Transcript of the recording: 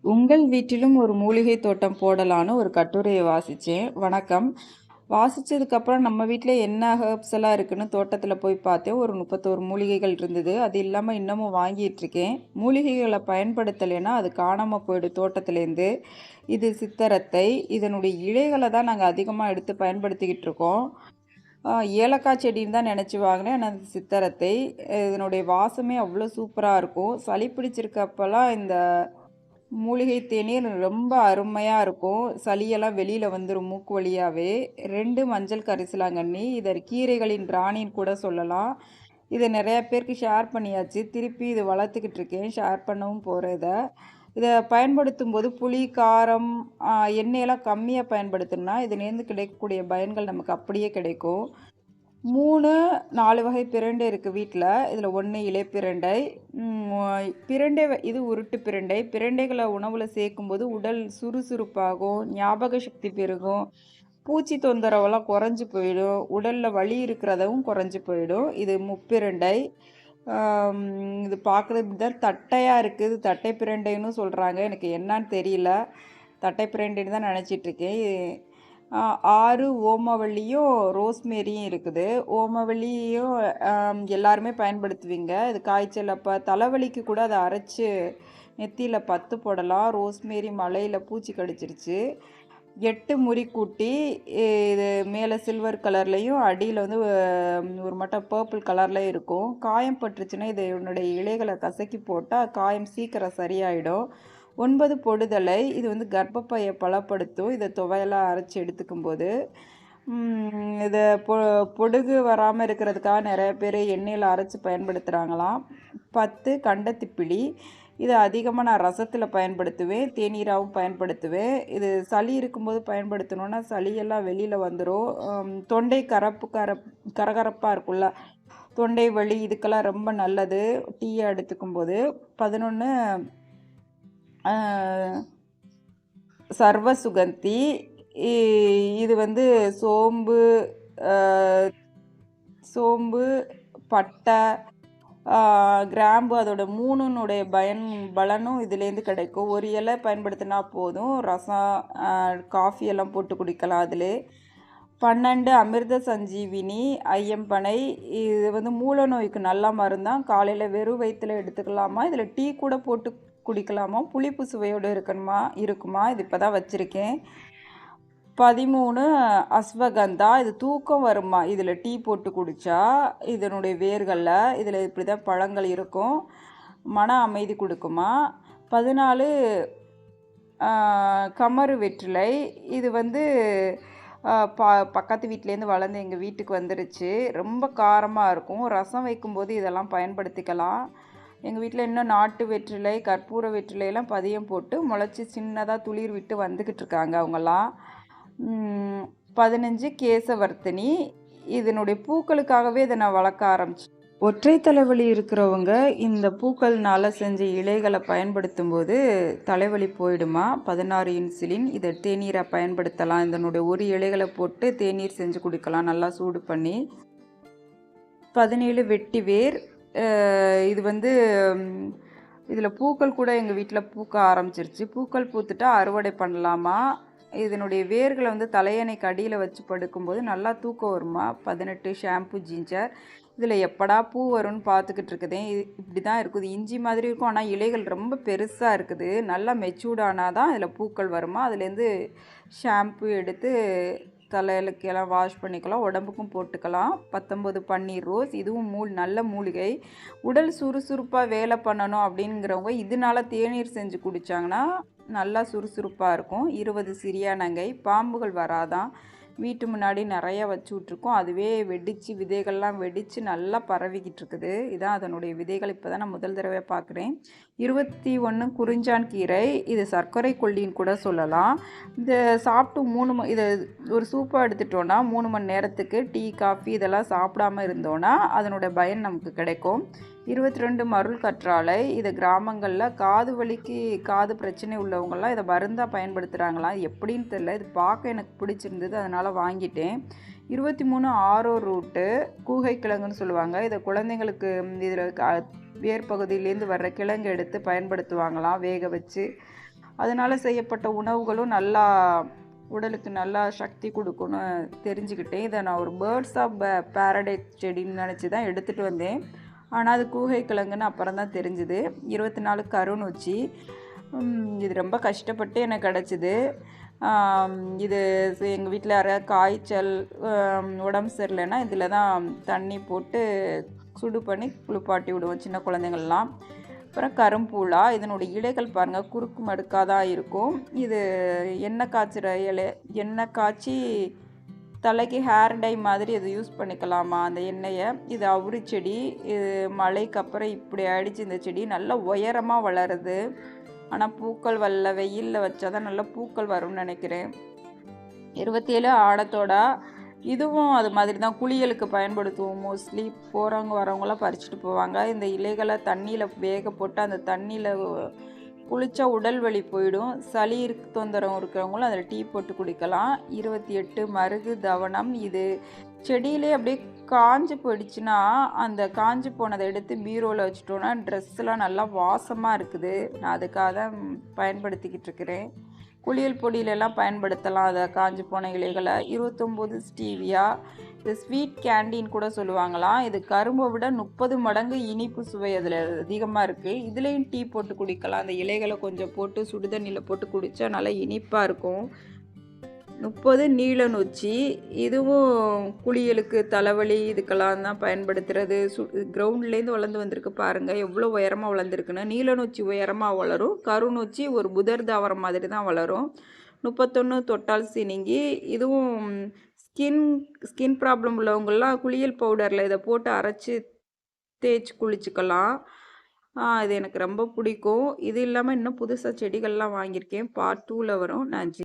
உங்கள் வீட்டிலும் ஒரு மூலிகை தோட்டம் போடலான்னு ஒரு கட்டுரையை வாசித்தேன். வணக்கம். வாசிச்சதுக்கப்புறம் நம்ம வீட்ல என்ன ஹெர்ப்ஸ் எல்லாம் இருக்குன்னு தோட்டத்தில் போய் பார்த்தேன். ஒரு 31 மூலிகைகள் இருந்தது. அது இல்லாமல் இன்னமும் வாங்கிட்டு இருக்கேன். மூலிகைகளை பயன்படுத்தலைன்னா அது காணாமல் போயிடும் தோட்டத்துலேருந்து. இது சித்தரத்தை. இதனுடைய இலைகளை தான் நாங்கள் அதிகமாக எடுத்து பயன்படுத்திக்கிட்டு இருக்கோம். ஏலக்காய் செடின்னு தான் நினச்சி வாங்கினேன். ஆனால் அது சித்தரத்தை. இதனுடைய வாசமே அவ்வளோ சூப்பராக இருக்கும். சளி பிடிச்சிருக்கப்பெல்லாம் இந்த மூலிகை தேநீர் ரொம்ப அருமையா இருக்கும். சளியெல்லாம் வெளியில வந்துரும் மூக்கு வழியாவே. 2 மஞ்சள் கரிசலாங்கண்ணி. இத கீரைகளின் ராணின்னு கூட சொல்லலாம். இத நெறைய பேருக்கு ஷேர் பண்ணியாச்சு. திருப்பி இது வளர்த்துக்கிட்டு இருக்கேன். ஷேர் பண்ணவும் போறேன் இத. இத பயன்படுத்தும்போது புளி, காரம், எண்ணெயெல்லாம் கம்மியா பயன்படுத்தணும்னா, இதுலேருந்து கிடைக்கக்கூடிய பயன்கள் நமக்கு அப்படியே கிடைக்கும். 3, 4 வகை பிரண்டை இருக்குது வீட்டில். இதில் 1 இலைப்பிரண்டை. பிரண்டை இது உருட்டு பிரண்டை. பிரண்டைகளை உணவில் சேர்க்கும்போது உடல் சுறுசுறுப்பாகும், ஞாபக சக்தி பெருகும், பூச்சி தொந்தரவெல்லாம் குறைஞ்சி போயிடும், உடலில் வலி இருக்கிறதும் குறைஞ்சி போயிடும். இது முப்பிரண்டை. இது பார்க்குறது தான் தட்டையாக இருக்குது. தட்டை பிரண்டைன்னு சொல்கிறாங்க. எனக்கு என்னன்னு தெரியல. தட்டை பிரண்டைன்னு தான் நினச்சிட்ருக்கேன். 6 ஓமவல்லியும் ரோஸ்மேரியும் இருக்குது. ஓமவல்லியும் எல்லாருமே பயன்படுத்துவீங்க. இது காய்ச்சல் அப்போ தலைவலிக்கு கூட அதை அரைச்சி நெத்தியில் பத்து போடலாம். ரோஸ்மேரி மலையில் பூச்சி கடிச்சிருச்சு. 8 முறி கூட்டி இது மேலே சில்வர் கலர்லேயும் அடியில் வந்து ஒரு மட்டம் பர்பிள் கலரில் இருக்கும். காயம் பட்டுருச்சுன்னா இதனுடைய இலைகளை கசக்கி போட்டால் காயம் சீக்கிரம் சரியாயிடும். 9 பொடுதலை. இது வந்து கர்ப்பப்பையை பலப்படுத்தும். இதை துவையலாக அரைச்சி எடுத்துக்கும்போது இதை பொடுகு வராமல் இருக்கிறதுக்காக நிறைய பேர் எண்ணெயில் அரைச்சி பயன்படுத்துகிறாங்களாம். 10 கண்டத்திப்பிலி. இதை அதிகமாக நான் ரசத்தில் பயன்படுத்துவேன், தேநீராகவும் பயன்படுத்துவேன். இது சளி இருக்கும்போது பயன்படுத்தணுன்னா சளியெல்லாம் வெளியில் வந்துடும். தொண்டை கரகரப்பாக இருக்குல்ல, தொண்டை வலி இதுக்கெல்லாம் ரொம்ப நல்லது டீயை எடுத்துக்கும்போது. 11 சர்வ சுகந்தி. இது வந்து சோம்பு, பட்டை, கிராம்பு அதோட 3னுடைய பலனும் இதுலேருந்து கிடைக்கும். ஒரு இலை பயன்படுத்தினா போதும். ரசம், காஃபி எல்லாம் போட்டு குடிக்கலாம் அதில். 12 அமிர்த சஞ்சீவினி ஐயம்பனை. இது வந்து மூல நோய்க்கு நல்ல மருந்தான். காலையில் வெறும் வயிற்றில் எடுத்துக்கலாமா, இதில் டீ கூட போட்டு குடிக்கலாமா, புளிப்பு சுவையோடு இருக்குமா. இது இப்போ தான் வச்சுருக்கேன். 13 அஸ்வகந்தா. இது தூக்கம் வருமா இதில் டீ போட்டு குடித்தா. இதனுடைய வேர்களில் இதில் இப்படி தான் பழங்கள் இருக்கும். மன அமைதி கொடுக்குமா. 14 கமரு வெற்றிலை. இது வந்து பக்கத்து வீட்டிலேருந்து வளர்ந்து எங்கள் வீட்டுக்கு வந்துருச்சு. ரொம்ப காரமாக இருக்கும். ரசம் வைக்கும்போது இதெல்லாம் பயன்படுத்திக்கலாம். எங்கள் வீட்டில் இன்னும் நாட்டு வெற்றிலை, கற்பூர வெற்றிலையெல்லாம் பதியம் போட்டு முளைச்சி சின்னதாக துளிர் விட்டு வந்துக்கிட்டு இருக்காங்க அவங்கெல்லாம். 15 கேசவர்த்தினி. இதனுடைய பூக்களுக்காகவே இதை நான் வளர்க்க ஆரம்பிச்சேன். ஒற்றை தலைவலி இருக்கிறவங்க இந்த பூக்கள்னால செஞ்ச இலைகளை பயன்படுத்தும் போது தலைவலி போயிடுமா. 16 இன்சுலின். இதை தேநீராக பயன்படுத்தலாம். இதனுடைய ஒரு இலைகளை போட்டு தேநீர் செஞ்சு குடிக்கலாம் நல்லா சூடு பண்ணி. 17 வெட்டிவேர். இது வந்து இதில் பூக்கள் கூட எங்கள் வீட்டில் பூக்க ஆரம்பிச்சிருச்சு. பூக்கள் பூத்துட்டா அறுவடை பண்ணலாமா. இதனுடைய வேர்களை வந்து தலையணைக்கு அடியில் வச்சு படுக்கும்போது நல்லா தூக்கம் வருமா. 18 ஷாம்பு ஜிஞ்சர். இதில் எப்படா பூ வரும்னு பார்த்துக்கிட்டு இருக்குதே. இப்படி தான் இருக்குது. இஞ்சி மாதிரி இருக்கும், ஆனால் இலைகள் ரொம்ப பெருசாக இருக்குது. நல்லா மெச்சூர்டானால் தான் இதில் பூக்கள் வருமா. அதுலேருந்து ஷாம்பு எடுத்து தலையிலக்கெல்லாம் வாஷ் பண்ணிக்கலாம், உடம்புக்கும் போட்டுக்கலாம். 19 பன்னீர் ரோஸ். இதுவும் நல்ல மூலிகை. உடல் சுறுசுறுப்பாக வேலை பண்ணணும் அப்படிங்கிறவங்க இதனால தேநீர் செஞ்சு குடித்தாங்கன்னா நல்லா சுறுசுறுப்பாக இருக்கும். 20 சிறியானங்கை. பாம்புகள் வராதான். வீட்டு முன்னாடி நிறைய வச்சு விட்ருக்கோம். அதுவே வெடித்து விதைகள்லாம் வெடித்து நல்லா பரவிக்கிட்டு இருக்குது. இதான் அதனுடைய விதைகள். இப்போ தான் நான் முதல் தடவை பார்க்குறேன். 21 குறிஞ்சான் கீரை. இது சர்க்கரை கொல்லின்னு கூட சொல்லலாம். இந்த சாப்பிட்டு இதை ஒரு சூப்பாக எடுத்துட்டோன்னா 3 மணி நேரத்துக்கு டீ, காஃபி இதெல்லாம் சாப்பிடாமல் இருந்தோன்னா அதனோட பயன் நமக்கு கிடைக்கும். 22 மருள் கற்றாழை. இதை கிராமங்களில் காது வலிக்கு, காது பிரச்சனை உள்ளவங்கள்லாம் இதை மருந்தாக பயன்படுத்துகிறாங்களாம். எப்படின்னு தெரியல. இது பார்க்க எனக்கு பிடிச்சிருந்தது, அதனால் வாங்கிட்டேன். 23 ஆரோ ரூட்டு. கூகை கிழங்குன்னு சொல்லுவாங்க. இதை குழந்தைங்களுக்கு இதில் வேர் பகுதியிலேருந்து வர்ற கிழங்கு எடுத்து பயன்படுத்துவாங்களாம் வேக வச்சு. அதனால செய்யப்பட்ட உணவுகளும் நல்லா உடலுக்கு நல்லா சக்தி கொடுக்கும்னு தெரிஞ்சுக்கிட்டேன். இதை நான் ஒரு பேர்ட்ஸ் ஆஃப் பேரடைஸ் செடின்னு நினச்சி தான் எடுத்துகிட்டு வந்தேன். ஆனால் அது கூகை கிழங்குன்னு அப்புறம் தான் தெரிஞ்சுது. 24 கருநொச்சி. இது ரொம்ப கஷ்டப்பட்டு எனக்கு கிடச்சிது. இது எங்கள் வீட்டில் யாராவது காய்ச்சல், உடம்பு சரியில்லைன்னா இதில் தான் தண்ணி போட்டு சுடு பண்ணி குளிப்பாட்டி விடுவோம் சின்ன குழந்தைங்கள்லாம். அப்புறம் கரும்பூலா. இதனுடைய இலைகள் பாருங்கள் குறுக்கு மடுக்காக தான் இருக்கும். இது எண்ணெய் காய்ச்சுற எண்ணெய் காய்ச்சி தலைக்கு ஹேர் டை மாதிரி இது யூஸ் பண்ணிக்கலாமா அந்த எண்ணெயை. இது அவுரி செடி. இது மழைக்கு அப்புறம் இப்படி ஆயிடுச்சு. இந்த செடி நல்லா உயரமாக வளருது. ஆனால் பூக்கள் வரல. வெயிலில் வச்சா தான் நல்லா பூக்கள் வரும்னு நினைக்கிறேன். 27 ஆடத்தோடா. இதுவும் அது மாதிரி தான் குளியலுக்கு பயன்படுத்துவோம். மோஸ்ட்லி போகிறவங்க வரவங்களாம் பறிச்சுட்டு போவாங்க. இந்த இலைகளை தண்ணியில் வேக போட்டு அந்த தண்ணியில் குளித்தா உடல் வலி போயிடும். சளி தொந்தரவு இருக்கிறவங்களும் அதில் டீ போட்டு குடிக்கலாம். 28 மருகு தவனம். இது செடியிலே அப்படியே காஞ்சு போயிடுச்சுன்னா அந்த காஞ்சு போனதை எடுத்து பீரோவில் வச்சுட்டோன்னா ட்ரெஸ்ஸெலாம் நல்லா வாசமாக இருக்குது. நான் அதுக்காக தான் பயன்படுத்திக்கிட்டு இருக்கிறேன். குளியல் பொடியிலெல்லாம் பயன்படுத்தலாம் அதை காஞ்சு போன இலைகளை. 29 ஸ்டீவியா. இது ஸ்வீட் கேண்டின்னு கூட சொல்லுவாங்களாம். இது கரும்பை விட 30 மடங்கு இனிப்பு சுவை அதில் அதிகமாக இருக்குது. இதுலேயும் டீ போட்டு குடிக்கலாம். அந்த இலைகளை கொஞ்சம் போட்டு சுடுதண்ணியில் போட்டு குடித்தா நல்லா இனிப்பாக இருக்கும். 30 நீல நொச்சி. இதுவும் குளியலுக்கு தலைவலி இதுக்கெல்லாம் தான் பயன்படுத்துகிறது. கிரவுண்ட்லேருந்து வளர்ந்து வந்திருக்கு பாருங்கள் எவ்வளோ உயரமாக வளர்ந்துருக்குன்னு. நீல நொச்சி உயரமாக வளரும். கருநொச்சி ஒரு புதர் தாவரம் மாதிரி தான் வளரும். 31 தொட்டால் சினிங்கி. இதுவும் ஸ்கின் ப்ராப்ளம் உள்ளவங்களாம் குளியல் பவுடரில் இதை போட்டு அரைச்சி தேய்ச்சி குளிச்சுக்கலாம். இது எனக்கு ரொம்ப பிடிக்கும். இது இல்லாமல் இன்னும் புதுசாக செடிகள்லாம் வாங்கியிருக்கேன். பார்ட் 2ல் வரும். நன்றி.